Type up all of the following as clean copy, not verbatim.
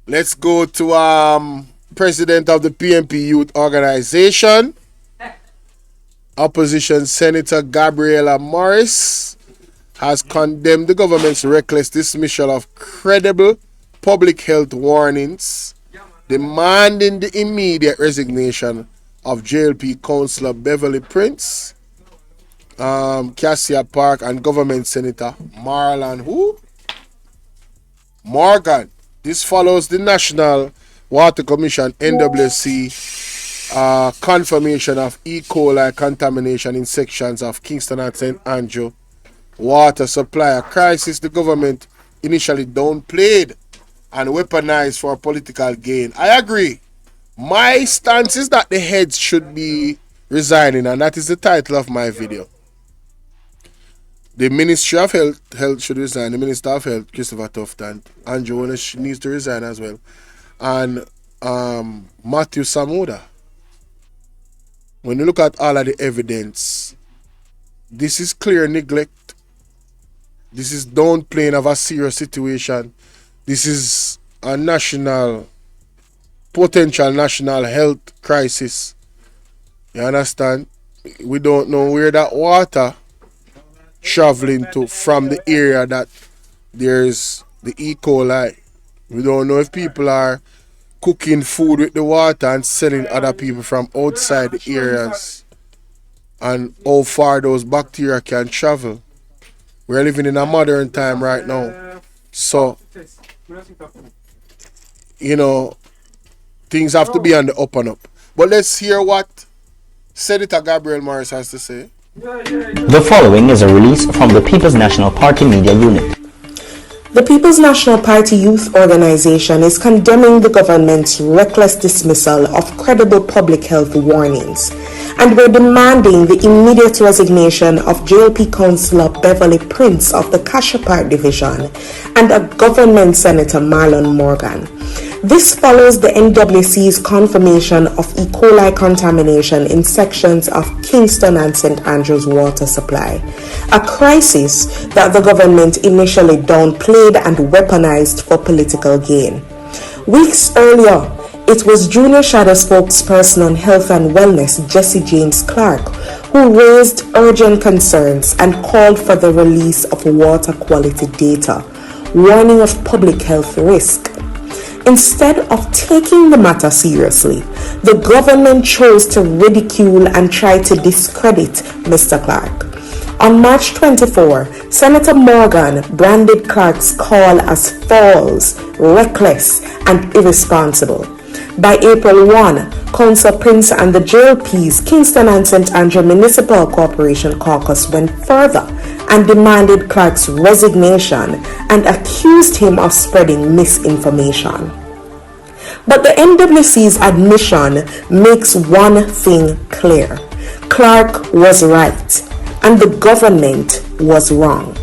Let's go to President of the PNP Youth Organization, Opposition Senator Gabriella Morris has condemned the government's reckless dismissal of credible public health warnings, demanding the immediate resignation of JLP Councillor Beverly Prince, Cassia Park, and Government Senator Marlon Morgan. This follows the National Water Commission NWC confirmation of E. coli contamination in sections of Kingston and St. Andrew water supply, a crisis the government initially downplayed and weaponized for political gain. I agree. My stance is that the heads should be resigning, and that is the title of my video. The Ministry of Health should resign. The Minister of Health, Christopher Tufton, Andrew Holness needs to resign as well. And Matthew Samuda. When you look at all of the evidence, this is clear neglect. This is downplaying of a serious situation. This is a potential national health crisis. You understand? We don't know where that water traveling to from the area that there's the E. coli. We don't know if people are cooking food with the water and selling other people from outside the areas, and how far those bacteria can travel. We're living in a modern time right now. So, things have to be on the up and up. But let's hear what Senator Gabriel Morris has to say. The following is a release from the People's National Party Media Unit. The People's National Party Youth Organization is condemning the government's reckless dismissal of credible public health warnings, and we're demanding the immediate resignation of JLP Councillor Beverly Prince of the Cassia Park Division and a Government Senator Marlon Morgan. This follows the NWC's confirmation of E. coli contamination in sections of Kingston and St. Andrews water supply, a crisis that the government initially downplayed and weaponized for political gain. Weeks earlier, it was Junior Shadow spokesperson on health and wellness Jesse James Clark who raised urgent concerns and called for the release of water quality data, warning of public health risk. Instead of taking the matter seriously, the government chose to ridicule and try to discredit Mr. Clark. On March 24, Senator Morgan branded Clark's call as false, reckless, and irresponsible. By April 1, Councillor Prince and the JLP's Kingston and St. Andrew Municipal Corporation Caucus went further and demanded Clark's resignation and accused him of spreading misinformation. But the NWC's admission makes one thing clear. Clark was right, and the government was wrong.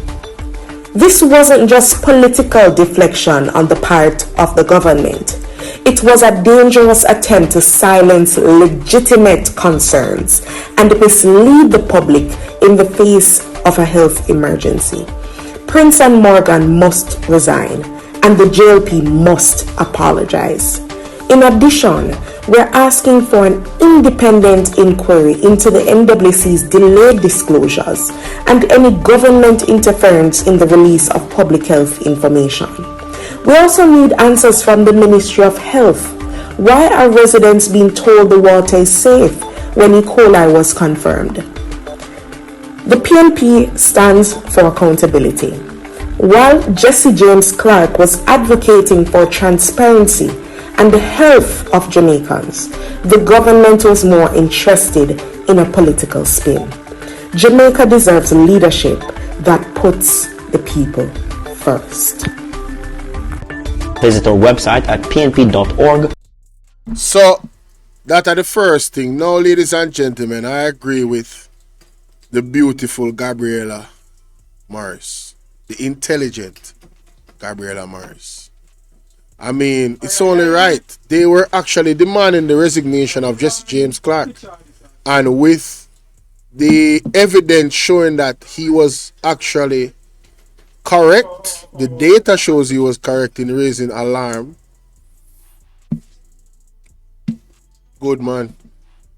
This wasn't just political deflection on the part of the government. It was a dangerous attempt to silence legitimate concerns and mislead the public in the face of a health emergency. Prince and Morgan must resign, and the JLP must apologize. In addition, we're asking for an independent inquiry into the NWC's delayed disclosures and any government interference in the release of public health information. We also need answers from the Ministry of Health. Why are residents being told the water is safe when E. coli was confirmed? The PNP stands for accountability. While Jesse James Clark was advocating for transparency and the health of Jamaicans, the government was more interested in a political spin. Jamaica deserves leadership that puts the people first. Visit our website at pnp.org. So, that are the first thing. Now, ladies and gentlemen, I agree with the beautiful Gabriella Morris, the intelligent Gabriella Morris. I mean, it's only right. They were actually demanding the resignation of Jesse James Clark. And with the evidence showing that he was actually correct, the data shows he was correct in raising alarm, Good, man.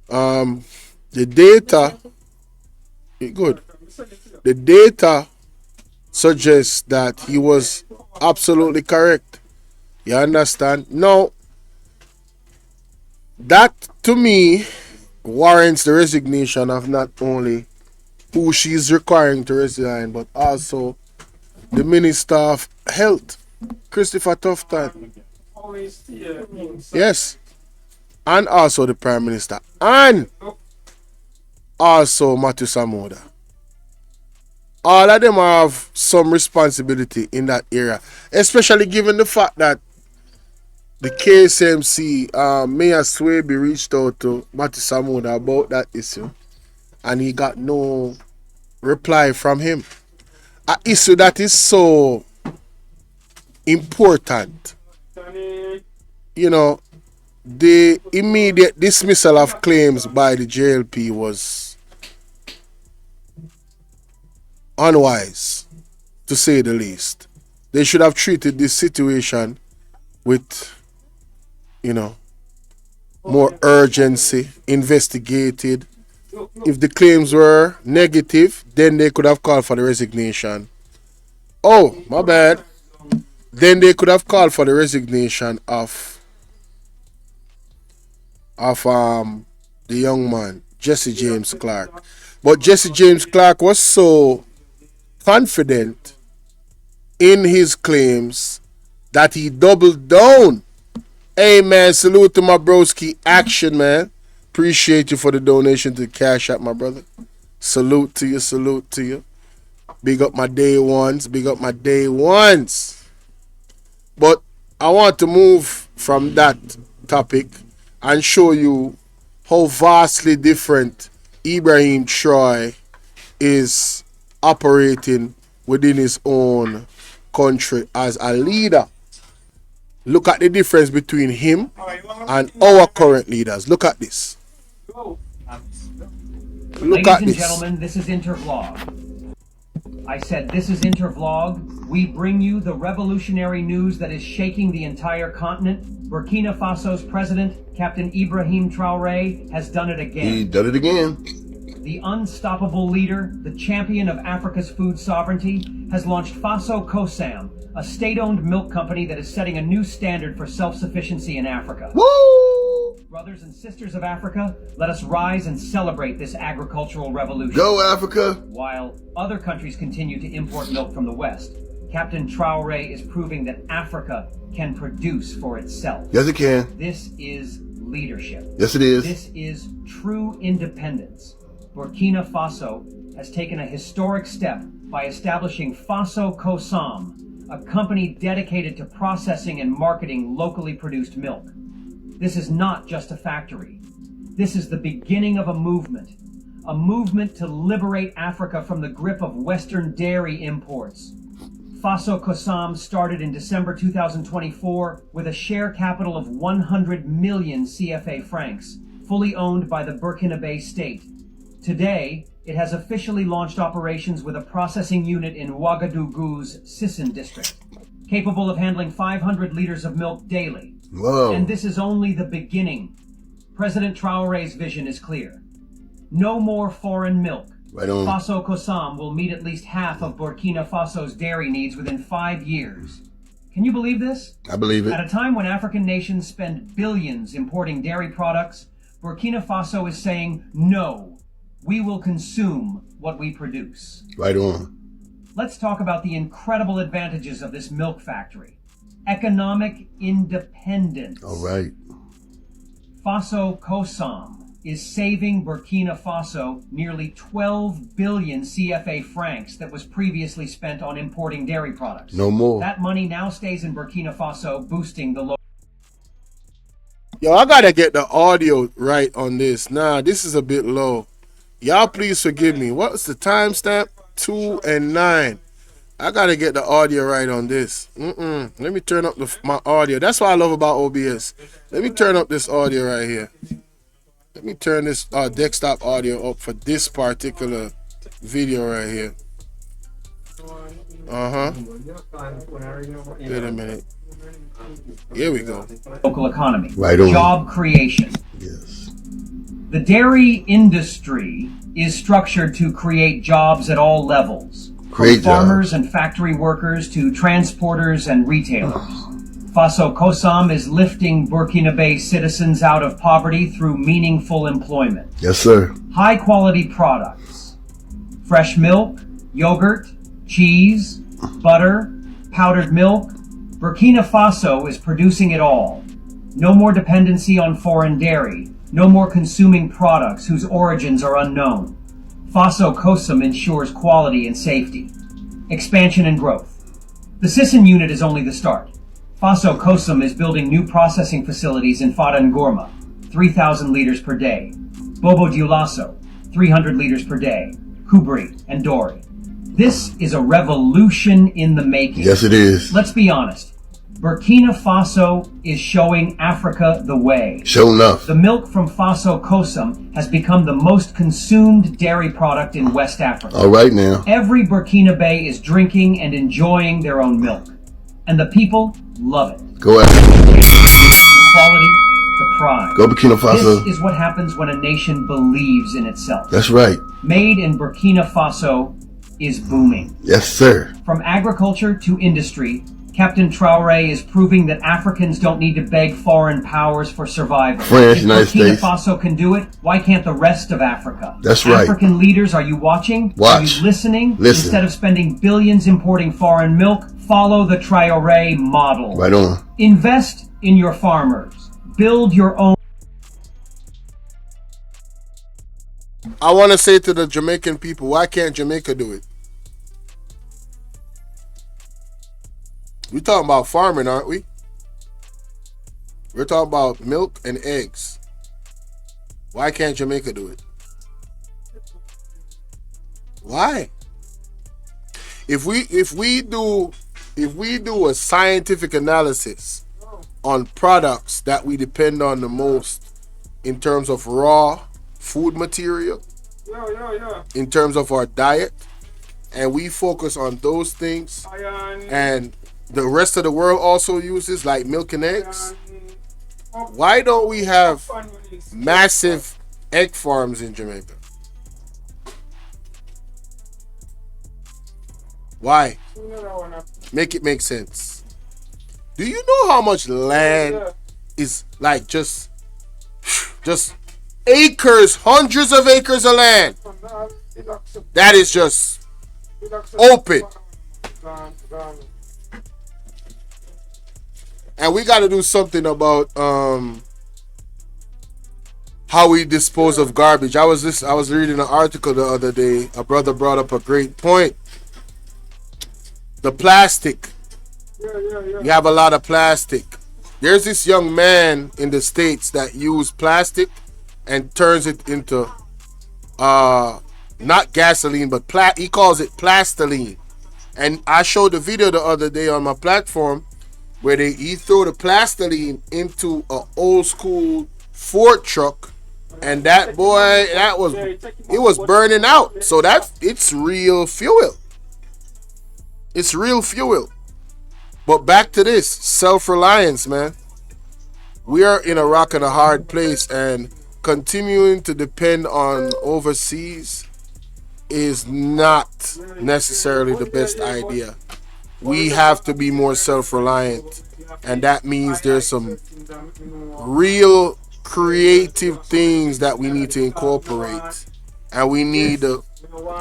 The data, good. The data suggests that he was absolutely correct. You understand? Now, that to me warrants the resignation of not only who she's requiring to resign, but also the Minister of Health, Christopher Tufton. Yes. And also the Prime Minister. And also Matthew Samoda. All of them have some responsibility in that area, especially given the fact that the KSMC, Mayor Swaby reached out to Matthew Samoda about that issue, and he got no reply from him. An issue that is so important. You know, the immediate dismissal of claims by the JLP was unwise, to say the least. They should have treated this situation with, more urgency, investigated. If the claims were negative, then they could have called for the resignation. Oh, my bad. Then they could have called for the resignation of the young man, Jesse James Clark. But Jesse James Clark was so confident in his claims that he doubled down. Hey, man, salute to my broski Action, man. Appreciate you for the donation to the Cash App, my brother. Salute to you, salute to you. Big up my day ones, big up my day ones. But I want to move from that topic and show you how vastly different Ibrahim Traore is operating within his own country as a leader. Look at the difference between him and our current leaders. Look at this. Ladies and gentlemen, this is Intervlog. I said this is Intervlog. We bring you the revolutionary news that is shaking the entire continent. Burkina Faso's president, Captain Ibrahim Traore, has done it again. He done it again. The unstoppable leader, the champion of Africa's food sovereignty, has launched Faso Kosam, a state-owned milk company that is setting a new standard for self-sufficiency in Africa. Woo! Brothers and sisters of Africa, let us rise and celebrate this agricultural revolution. Go Africa! While other countries continue to import milk from the West, Captain Traore is proving that Africa can produce for itself. Yes, it can. This is leadership. Yes, it is. This is true independence. Burkina Faso has taken a historic step by establishing Faso Kosam, a company dedicated to processing and marketing locally produced milk. This is not just a factory. This is the beginning of a movement to liberate Africa from the grip of Western dairy imports. Faso Kosam started in December 2024 with a share capital of 100 million CFA francs, fully owned by the Burkina state. Today, it has officially launched operations with a processing unit in Ouagadougou's Sissin district, capable of handling 500 liters of milk daily. Whoa. And this is only the beginning. President Traore's vision is clear. No more foreign milk. Right on. Faso Kosam will meet at least half of Burkina Faso's dairy needs within 5 years. Can you believe this? I believe it. At a time when African nations spend billions importing dairy products, Burkina Faso is saying, no, we will consume what we produce. Right on. Let's talk about the incredible advantages of this milk factory. Economic independence. All right. Faso Kosam is saving Burkina Faso nearly 12 billion CFA francs that was previously spent on importing dairy products. No more. That money now stays in Burkina Faso, boosting the local. Yo, I gotta get the audio right on this. Nah, this is a bit low. Y'all please forgive me. What's the timestamp? 2 and 9. I gotta get the audio right on this. Let me turn up my audio. That's what I love about OBS. Let me turn up this audio right here. Let me turn this desktop audio up for this particular video right here. Wait a minute. Here we go. Local economy. Right on. Job creation. Yes. The dairy industry is structured to create jobs at all levels, from farmers and factory workers to transporters and retailers. Faso COSAM is lifting Burkina Faso citizens out of poverty through meaningful employment. Yes, sir. High quality products, fresh milk, yogurt, cheese, butter, powdered milk. Burkina Faso is producing it all. No more dependency on foreign dairy. No more consuming products whose origins are unknown. Faso COSAM ensures quality and safety. Expansion and growth. The Sisson unit is only the start. Faso COSAM is building new processing facilities in Fada and Gourma, 3,000 liters per day. Bobo Dioulasso, 300 liters per day. Kubri and Dori. This is a revolution in the making. Yes, it is. Let's be honest. Burkina Faso is showing Africa the way. Sure enough. The milk from Faso COSAM has become the most consumed dairy product in West Africa. All right now. Every Burkina Faso is drinking and enjoying their own milk. And the people love it. Go ahead. The quality, the pride. Go Burkina Faso. This is what happens when a nation believes in itself. That's right. Made in Burkina Faso is booming. Yes, sir. From agriculture to industry, Captain Traore is proving that Africans don't need to beg foreign powers for survival. France, If United Burkina States. Faso can do it, why can't the rest of Africa? That's right. African leaders, are you watching? Watch. Are you listening? Listen. Instead of spending billions importing foreign milk, follow the Traore model. Right on. Invest in your farmers. Build your own. I want to say to the Jamaican people, why can't Jamaica do it? We're talking about farming, aren't we? We're talking about milk and eggs. Why can't Jamaica do it? Why? If we do a scientific analysis on products that we depend on the most in terms of raw food material, in terms of our diet, and we focus on those things, and the rest of the world also uses, like milk and eggs, why don't we have massive egg farms in Jamaica? Why? Make it make sense. Do you know how much land is like just acres, hundreds of acres of land that is just open? And we got to do something about how we dispose of garbage. I was reading an article the other day. A brother brought up a great point. The plastic. We have a lot of plastic. There's this young man in the States that uses plastic and turns it into not gasoline, but he calls it plastiline. And I showed the video the other day on my platform where he threw the plastiline into an old school Ford truck, and that boy, it was burning out. So it's real fuel. It's real fuel. But back to this self-reliance, man. We are in a rock and a hard place, and continuing to depend on overseas is not necessarily the best idea. We have to be more self-reliant, and that means there's some real creative things that we need to incorporate, and we need a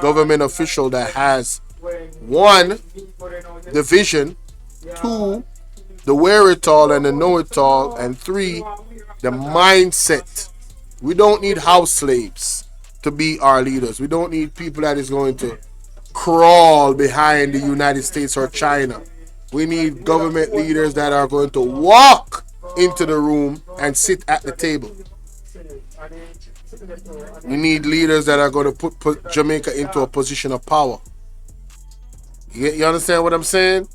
government official that has, one, the vision, two, the wherewithal and the know-it-all, and three, the mindset. We don't need house slaves to be our leaders. We don't need people that is going to crawl behind the United States or China. We need government leaders that are going to walk into the room and sit at the table. We need leaders that are going to put Jamaica into a position of power. You understand what I'm saying?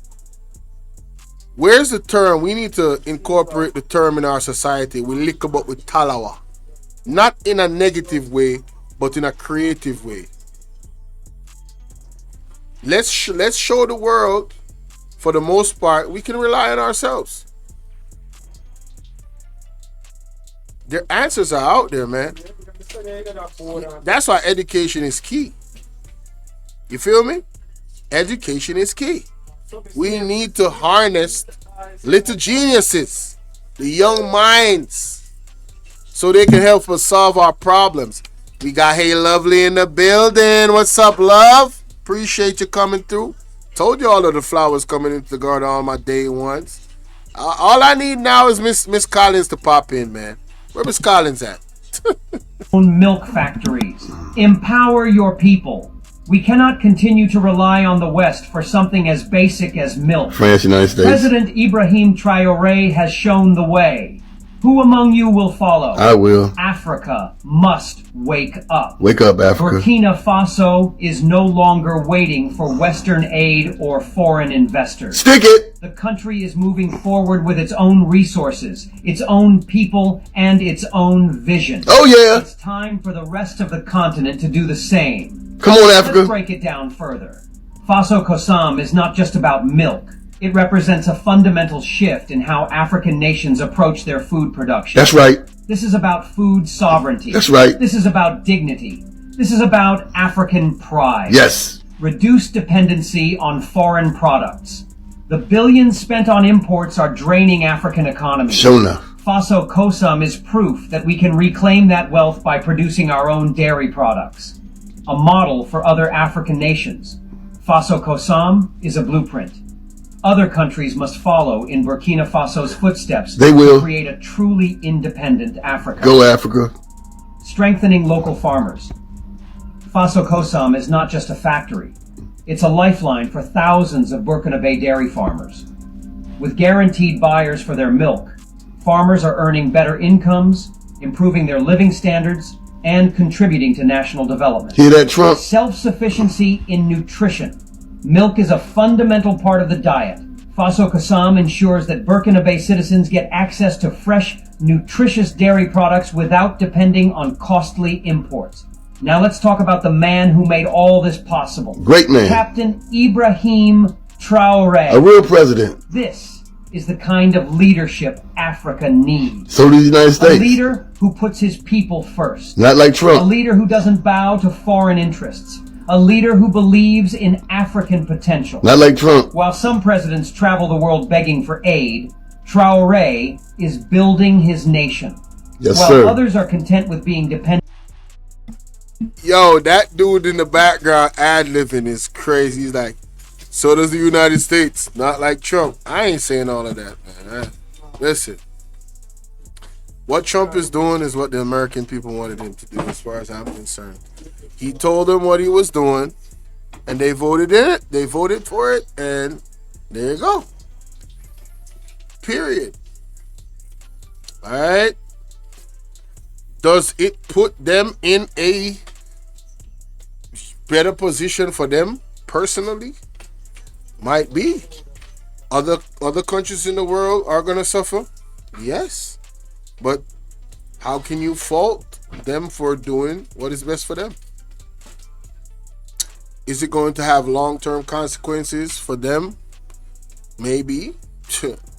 Where's the term? We need to incorporate the term in our society. We lick about with talawa. Not in a negative way, but in a creative way. Let's show the world, for the most part, we can rely on ourselves. Their answers are out there, man. That's why education is key. You feel me? Education is key. We need to harness little geniuses, the young minds, so they can help us solve our problems. We got Hey Lovely in the building. What's up, love? Appreciate you coming through. Told you all of the flowers coming into the garden on my day ones. All I need now is Miss Collins to pop in, man. Where Miss Collins at? Milk factories. Empower your people. We cannot continue to rely on the West for something as basic as milk. France, United States. President Ibrahim Traore has shown the way. Who among you will follow? I will. Africa must wake up. Wake up, Africa. Burkina Faso is no longer waiting for Western aid or foreign investors. Stick it. The country is moving forward with its own resources, its own people, and its own vision. Oh, yeah. It's time for the rest of the continent to do the same. Come on, Africa. Let's break it down further. Faso Kosam is not just about milk. It represents a fundamental shift in how African nations approach their food production. That's right. This is about food sovereignty. That's right. This is about dignity. This is about African pride. Yes. Reduce dependency on foreign products. The billions spent on imports are draining African economies. Sure enough. Faso Kosam is proof that we can reclaim that wealth by producing our own dairy products. A model for other African nations. Faso Kosam is a blueprint. Other countries must follow in Burkina Faso's footsteps. They will. To create a truly independent Africa. Go, Africa. Strengthening local farmers. Faso Kosam is not just a factory. It's a lifeline for thousands of Burkina Faso dairy farmers. With guaranteed buyers for their milk, farmers are earning better incomes, improving their living standards, and contributing to national development. Hear that, Trump? Self-sufficiency in nutrition. Milk is a fundamental part of the diet. Faso Kosam ensures that Burkina Faso citizens get access to fresh, nutritious dairy products without depending on costly imports. Now let's talk about the man who made all this possible. Great man. Captain Ibrahim Traore. A real president. This is the kind of leadership Africa needs. So does the United A States. leader who puts his people first. Not like A Trump. leader who doesn't bow to foreign interests. A leader who believes in African potential. Not like Trump. While some presidents travel the world begging for aid, Traore is building his nation. Yes, While sir. others are content with being dependent. Yo, that dude in the background ad-libbing is crazy. He's like, so does the United States. Not like Trump. I ain't saying all of that, man. Listen. What Trump is doing is what the American people wanted him to do, as far as I'm concerned. He told them what he was doing, and they voted in it. They voted for it, and there you go. Period. All right. Does it put them in a better position for them personally? Might be. Other countries in the world are gonna suffer. Yes, but how can you fault them for doing what is best for them? Is it going to have long-term consequences for them? Maybe.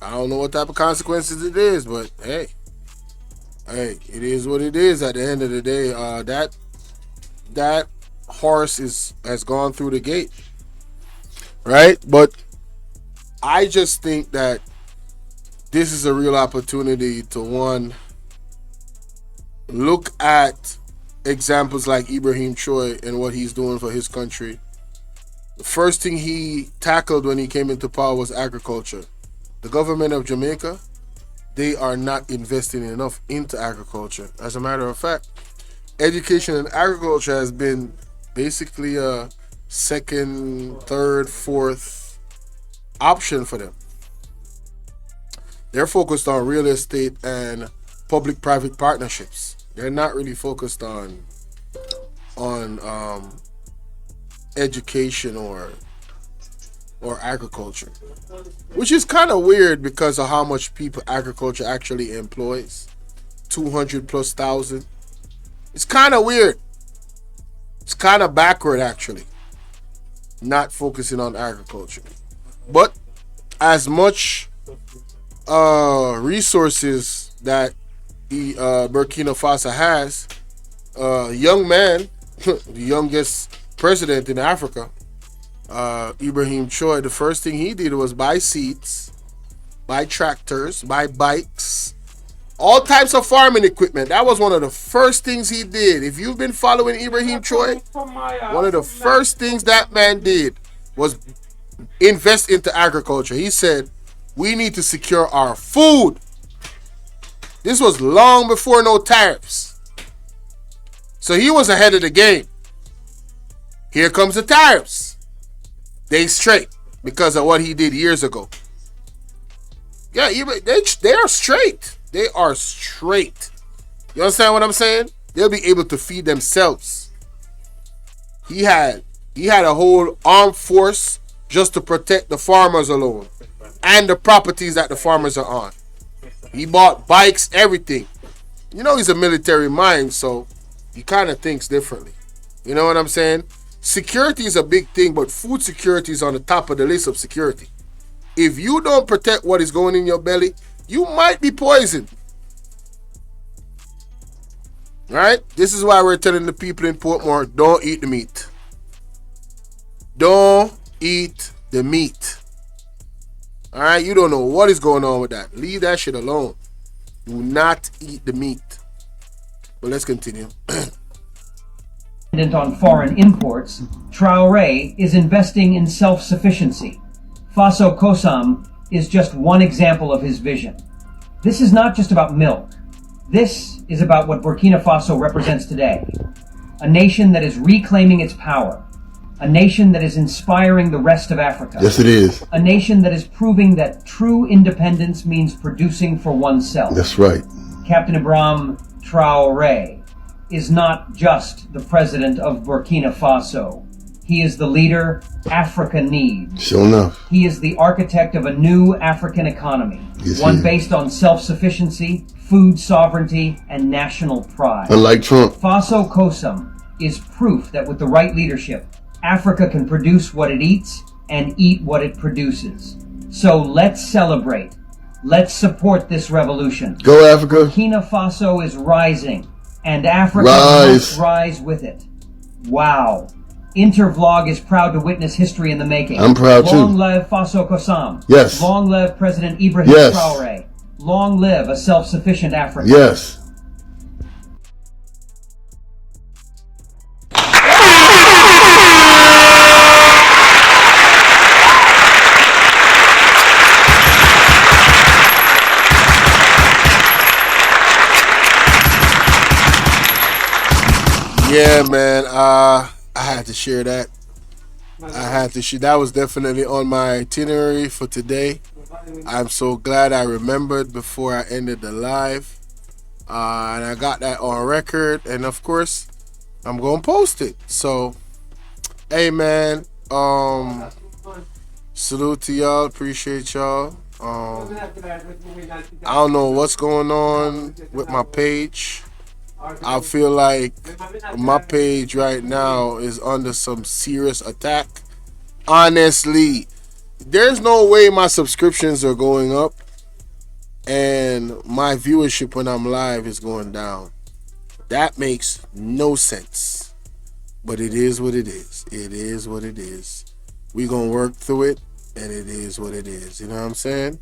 I don't know what type of consequences it is, but hey, it is what it is. At the end of the day, that horse has gone through the gate, right? But I just think that this is a real opportunity to, one, look at examples like Ibrahim Traore and what he's doing for his country. The first thing he tackled when he came into power was agriculture. The government of Jamaica, they are not investing enough into agriculture. As a matter of fact, education and agriculture has been basically a second, third, fourth option for them. They're focused on real estate and public-private partnerships. They're not really focused on education or agriculture, which is kind of weird because of how much people agriculture actually employs. 200,000+. It's kind of weird. It's kind of backward, actually, not focusing on agriculture. But as much resources that the Burkina Faso has, young man, the youngest president in Africa, Ibrahim Traore, the first thing he did was buy seeds, buy tractors, buy bikes, all types of farming equipment. That was one of the first things he did. If you've been following Ibrahim Traore, one of the first things that man did was invest into agriculture. He said, we need to secure our food. This was long before no tariffs. So he was ahead of the game. Here comes the tariffs. They straight because of what he did years ago. Yeah, they are straight. They are straight. You understand what I'm saying? They'll be able to feed themselves. He had a whole armed force just to protect the farmers alone and the properties that the farmers are on. He bought bikes, everything. You know, he's a military mind, so he kind of thinks differently. You know what I'm saying? Security is a big thing, but food security is on the top of the list of security. If you don't protect what is going in your belly, you might be poisoned. Right? This is why we're telling the people in Portmore, don't eat the meat. Don't eat the meat. All right? You don't know what is going on with that. Leave that shit alone. Do not eat the meat. But let's continue. On foreign imports, Traore is investing in self-sufficiency. Faso Kosam is just one example of his vision. This is not just about milk. This is about what Burkina Faso represents today. A nation that is reclaiming its power. A nation that is inspiring the rest of Africa. Yes, it is. A nation that is proving that true independence means producing for oneself. That's right. Captain Ibrahim Traore is not just the president of Burkina Faso. He is the leader Africa needs. Sure enough. He is the architect of a new African economy. Yes, one based on self-sufficiency, food sovereignty, and national pride. Unlike Trump. Faso Kosam is proof that with the right leadership, Africa can produce what it eats and eat what it produces. So let's celebrate. Let's support this revolution. Go Africa. Burkina Faso is rising, and Africa must rise with it. Wow. Intervlog is proud to witness history in the making. I'm proud too. Long live Faso Kosam. Yes. Long live President Ibrahim Traore. Long live a self-sufficient Africa. Yes. Yeah, man. I had to share that. That was definitely on my itinerary for today. I'm so glad I remembered before I ended the live. And I got that on record. And of course, I'm going to post it. So, hey, man. Salute to y'all. Appreciate y'all. I don't know what's going on with my page. I feel like my page right now is under some serious attack. Honestly, there's no way my subscriptions are going up and my viewership when I'm live is going down. That makes no sense. But it is what it is. It is what it is. We're going to work through it, and it is what it is. You know what I'm saying?